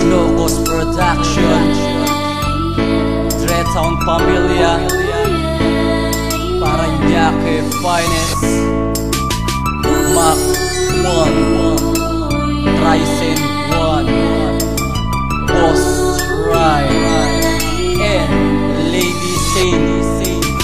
Locos Production, Dreadtown Pamilya, Paranaque Finest, Mac 1, Ryzen 1, Boss Ride, and Lady Sane.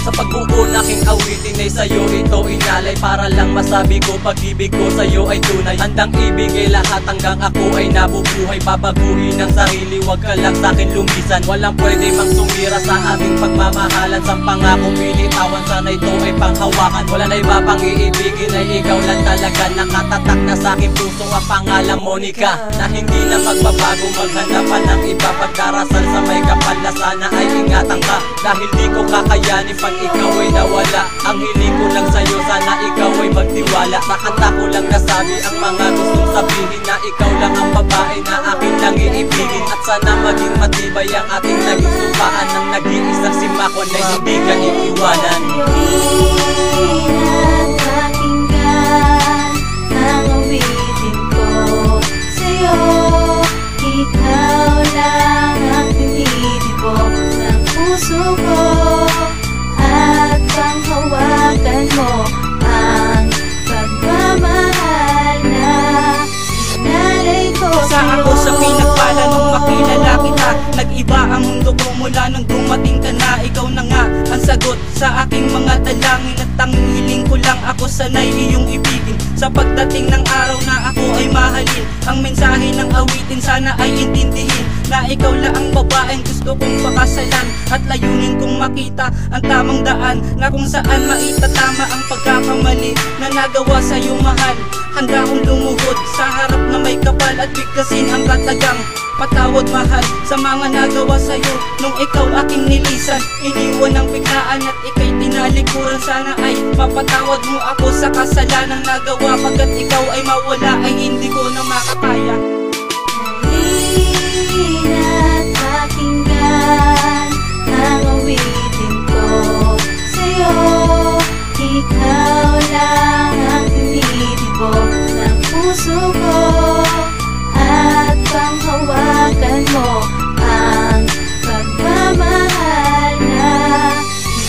Sa pagbuo ng aking awitin ay sa'yo ito inalay, para lang masabi ko pag-ibig ko sa'yo ay tunay. Handang ibigay lahat hanggang ako ay nabubuhay. Babaguhin ang sarili, wag ka lang sa'kin lumisan. Walang pwede mang sumira sa ating pagmamahalan. Sa pangakong binitawan, sana ito ay panghawakan. Wala na iba pang iibigin, ay ikaw lang talaga. Nakatatak na sa'king puso ang pangalang Monica, na hindi na magbabago. Maghanapan ng iba, pagdarasal sa may kapal na sana ay ingatan ka. Dahil di ko kakayanin pag ikaw ay nawala. Ang hiling ko lang sa'yo, sana ikaw ay magtiwala. Sa kanta ko lang nasabi ang mga gustong sabihin, na ikaw lang ang babae na akin lang iibigin. At sana maging matibay ang ating naging sumpaan, ng nag-iisang si Mako na hindi ka iiwanan. Pakinggan ang awitin ko sa'yo. Ikaw lang ang tinitibok ng puso ko, at panghawakan mo ang pagmamahal na inalay ko sa ako sa pinagpala nung makilala kita. Nag-iba ang mundo ko mula nung dumating ka na. Ikaw na nga ang sagot sa aking mga dalangin, at tanging hiling ko lang ako sanay iyong ibigin. Sa pagdating ng araw na ako ay mahalin, ang mensahe ng awitin sana ay intindihin, na ikaw lang ang babaeng gusto kong pakasalan. At layunin kong makita ang tamang daan, na kung saan maitatama ang pagkakamali na nagawa sa'yo mahal. Handa kong lumuhod sa harap na may kapal, at bigkasin ang katagang patawad mahal sa mga nagawa sa'yo nung ikaw aking nilisan. Iniwan ng biglaan at ika'y tinalikuran, sana ay mapatawad mo ako sa kasalanang nagawa. Pagkat ikaw ay mawala ay hindi ko na makakaya. At pakinggan ang awitin ko sa'yo. Ikaw lang ang tinitibok ng puso ko, at panghawakan mo ang pagmamahal na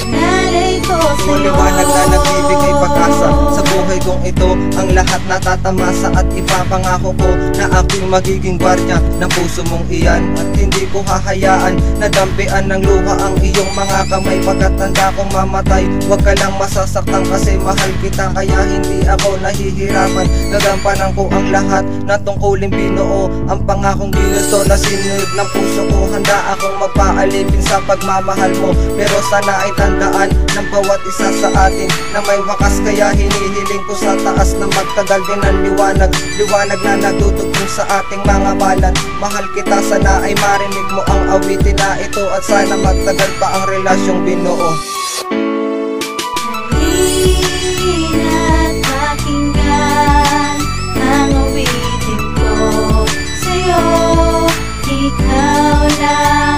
inalay ko sa'yo. Liwanag na nagbibigay pag-asa sa buhay kong ito, ang lahat natatamasa. At ipapangako ko na aking magiging gwardiya ng puso mong iyan, at hindi ko hahayaan na dampian ng luha ang iyong mga kamay. Pagkat tanda kong mamatay, wag ka lang masasaktan, kasi mahal kita. Kaya hindi ako nahihirapan, gagampanan ko ang lahat na tungkulin binuo. Ang pangakong ginusto na sinunod ng puso ko, handa akong magpaalipin sa pagmamahal mo. Pero sana ay tandaan ng bawat isa sa atin na may wakas, kaya hinihiling ko sa taas na magtagal din ang liwanag. Liwanag na natutugtog sa ating mga balat. Mahal kita, sana ay marinig mo ang awitin na ito, at sana magtagal pa ang relasyong binuo. At pakinggan ang awitin ko sa'yo. Ikaw lang